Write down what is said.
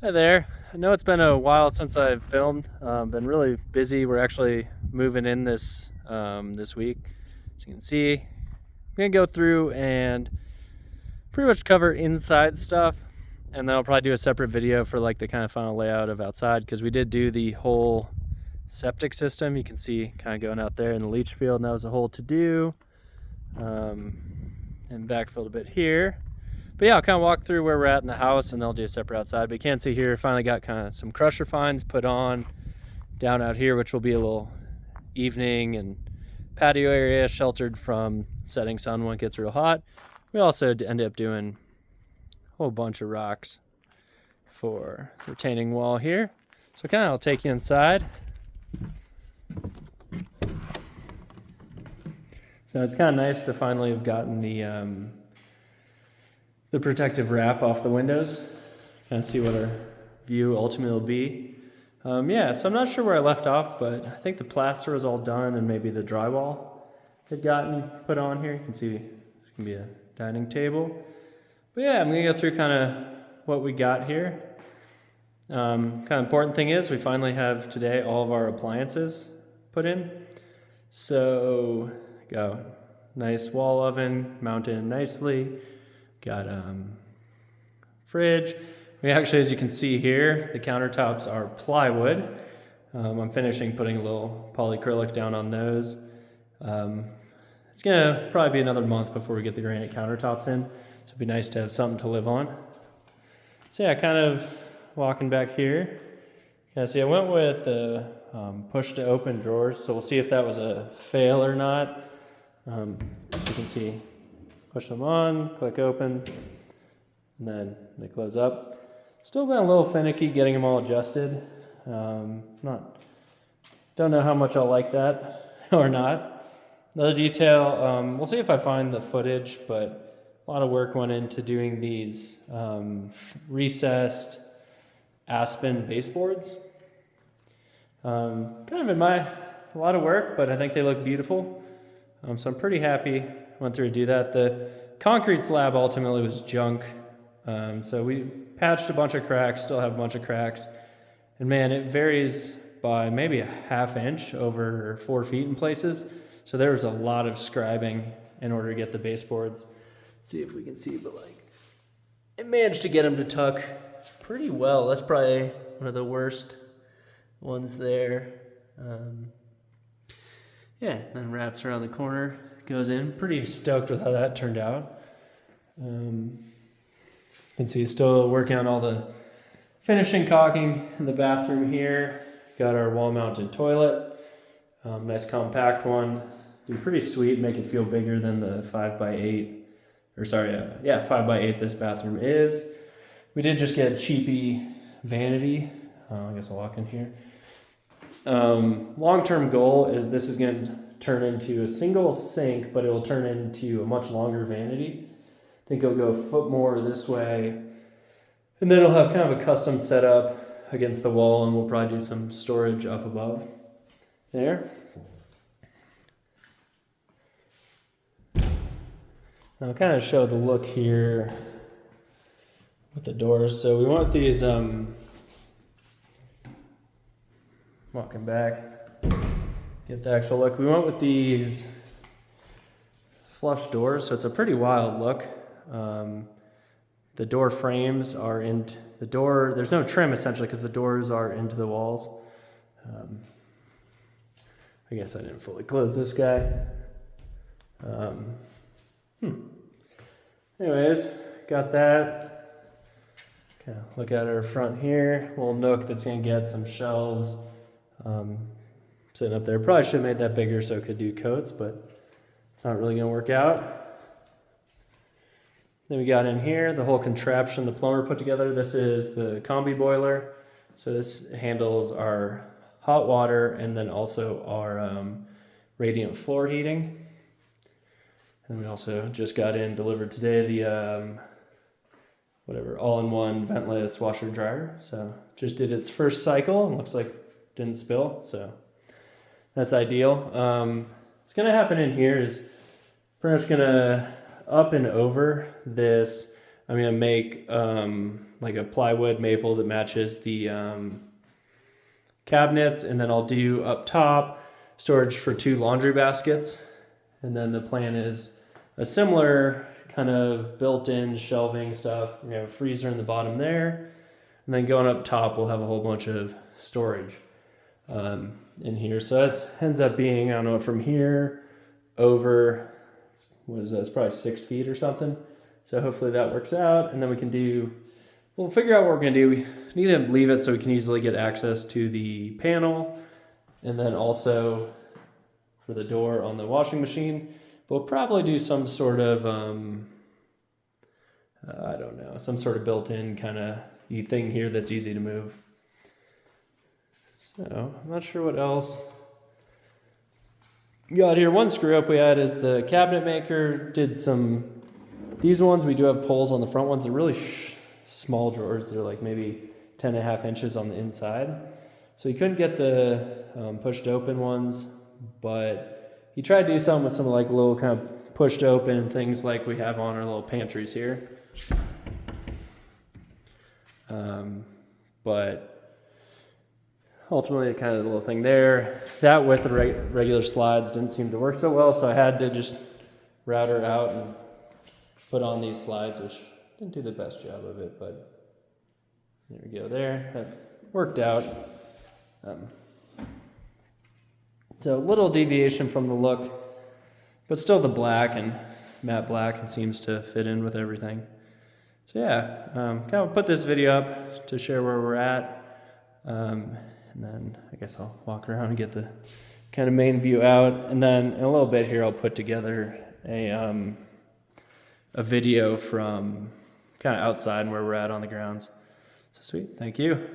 Hi there. I know it's been a while since I've filmed. Been really busy. We're actually moving in this week, as you can see. I'm gonna go through and pretty much cover inside stuff, and then I'll probably do a separate video for like the kind of final layout of outside because we did do the whole septic system. You can see kind of going out there in the leach field, and that was a whole to do. And backfilled a bit here. But yeah, I'll kind of walk through where we're at in the house, and they'll do a separate outside. But you can see here, finally got kind of some crusher fines put on down out here, which will be a little evening and patio area sheltered from setting sun when it gets real hot. We also ended up doing a whole bunch of rocks for retaining wall here. So kind of I'll take you inside. So it's kind of nice to finally have gotten the protective wrap off the windows. Kind of see what our view ultimately will be. Yeah, so I'm not sure where I left off, but I think the plaster was all done and maybe the drywall had gotten put on here. You can see this can be a dining table. But yeah, I'm gonna go through kind of what we got here. Kind of important thing is we finally have today all of our appliances put in. So got a nice wall oven mounted in nicely. Got fridge. We actually, as you can see here, the countertops are plywood. I'm finishing putting a little polyacrylic down on those. It's gonna probably be another month before we get the granite countertops in. So it'd be nice to have something to live on. So yeah, kind of walking back here. Yeah, see, I went with the push to open drawers. So we'll see if that was a fail or not. As you can see, push them on, click open, and then they close up. Still been a little finicky getting them all adjusted. Don't know how much I'll like that or not. Another detail, we'll see if I find the footage, but a lot of work went into doing these recessed aspen baseboards. Kind of a lot of work, but I think they look beautiful. So I'm pretty happy I went through to do that. The concrete slab ultimately was junk. So we patched a bunch of cracks, still have a bunch of cracks. And man, it varies by maybe a half inch over 4 feet in places. So there was a lot of scribing in order to get the baseboards. Let's see if we can see, but like, I managed to get them to tuck pretty well. That's probably one of the worst ones there. Yeah, then wraps around the corner, goes in. Pretty stoked with how that turned out. You can see still working on all the finishing caulking in the bathroom here. Got our wall-mounted toilet, nice compact one. Pretty sweet, make it feel bigger than the 5x8, or sorry, 5x8 this bathroom is. We did just get a cheapy vanity. I guess I'll walk in here. Long-term goal is this is going to turn into a single sink, but it will turn into a much longer vanity. I think it'll go a foot more this way, and then it'll have kind of a custom setup against the wall, and we'll probably do some storage up above there. I'll kind of show the look here with the doors. So we want these, walking back, get the actual look. We went with these flush doors, so it's a pretty wild look. The door frames are into the door. There's no trim essentially because the doors are into the walls. I guess I didn't fully close this guy. Anyways, got that. Kind of look at our front here. Little nook that's gonna get some shelves. Sitting up there. Probably should have made that bigger so it could do coats, but it's not really gonna work out. Then we got in here the whole contraption the plumber put together. This is the combi boiler. So this handles our hot water and then also our radiant floor heating. And we also just got in delivered today the all-in-one ventless washer dryer. So just did its first cycle and looks like didn't spill, so that's ideal. It's gonna happen in here is pretty much gonna up and over this I'm gonna make like a plywood maple that matches the cabinets, and then I'll do up top storage for 2 laundry baskets. And then the plan is a similar kind of built-in shelving stuff. We have a freezer in the bottom there, and then going up top we'll have a whole bunch of storage in here. So that ends up being, I don't know, from here over, what is that? It's probably 6 feet or something. So hopefully that works out, and then we'll figure out what we're gonna do. We need to leave it so we can easily get access to the panel, and then also for the door on the washing machine. We'll probably do some sort of, I don't know, some sort of built-in kind of thing here that's easy to move. So I'm not sure what else got here. One screw up we had is the cabinet maker did these ones, we do have poles on the front ones. They're really small drawers. They're like maybe 10.5 inches on the inside. So he couldn't get the pushed open ones, but he tried to do something with some like little kind of pushed open things like we have on our little pantries here. But ultimately, kind of the little thing there, that with the regular slides didn't seem to work so well, so I had to just route her out and put on these slides, which didn't do the best job of it, but there we go there. That worked out. So a little deviation from the look, but still the black and matte black, and seems to fit in with everything. So yeah, kind of put this video up to share where we're at. And then I guess I'll walk around and get the kind of main view out. And then in a little bit here, I'll put together a video from kind of outside and where we're at on the grounds. So sweet, thank you.